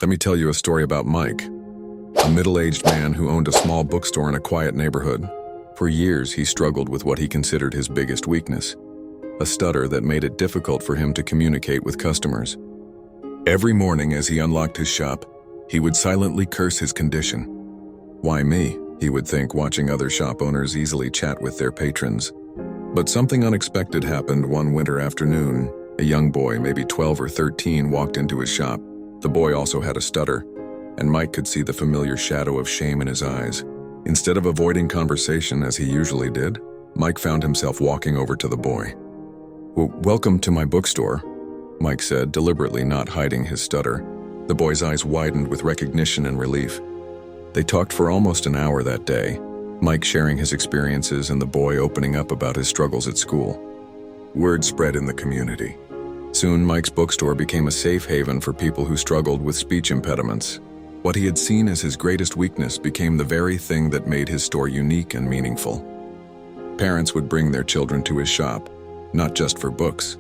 Let me tell you a story about Mike, a middle-aged man who owned a small bookstore in a quiet neighborhood. For years, he struggled with what he considered his biggest weakness, a stutter that made it difficult for him to communicate with customers. Every morning as he unlocked his shop, he would silently curse his condition. "Why me?" he would think, watching other shop owners easily chat with their patrons. But something unexpected happened one winter afternoon. A young boy, maybe 12 or 13, walked into his shop. The boy also had a stutter, and Mike could see the familiar shadow of shame in his eyes. Instead of avoiding conversation as he usually did, Mike found himself walking over to the boy. "Welcome to my bookstore," Mike said, deliberately not hiding his stutter. The boy's eyes widened with recognition and relief. They talked for almost an hour that day, Mike sharing his experiences and the boy opening up about his struggles at school. Word spread in the community. Soon, Mike's bookstore became a safe haven for people who struggled with speech impediments. What he had seen as his greatest weakness became the very thing that made his store unique and meaningful. Parents would bring their children to his shop, not just for books,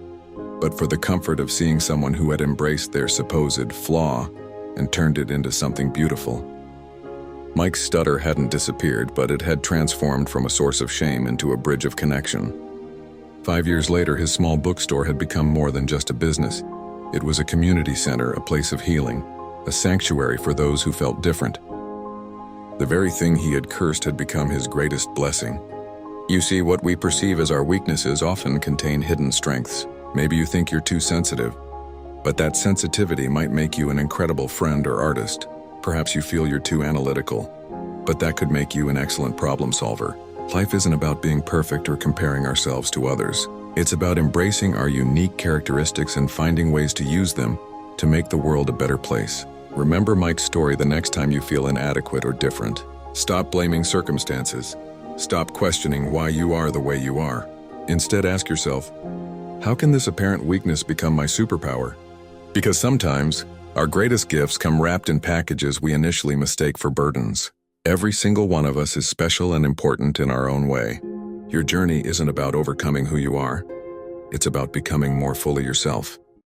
but for the comfort of seeing someone who had embraced their supposed flaw and turned it into something beautiful. Mike's stutter hadn't disappeared, but it had transformed from a source of shame into a bridge of connection. 5 years later, his small bookstore had become more than just a business. It was a community center, a place of healing, a sanctuary for those who felt different. The very thing he had cursed had become his greatest blessing. You see, what we perceive as our weaknesses often contain hidden strengths. Maybe you think you're too sensitive, but that sensitivity might make you an incredible friend or artist. Perhaps you feel you're too analytical, but that could make you an excellent problem solver. Life isn't about being perfect or comparing ourselves to others. It's about embracing our unique characteristics and finding ways to use them to make the world a better place. Remember Mike's story the next time you feel inadequate or different. Stop blaming circumstances. Stop questioning why you are the way you are. Instead, ask yourself, how can this apparent weakness become my superpower? Because sometimes, our greatest gifts come wrapped in packages we initially mistake for burdens. Every single one of us is special and important in our own way. Your journey isn't about overcoming who you are. It's about becoming more fully yourself.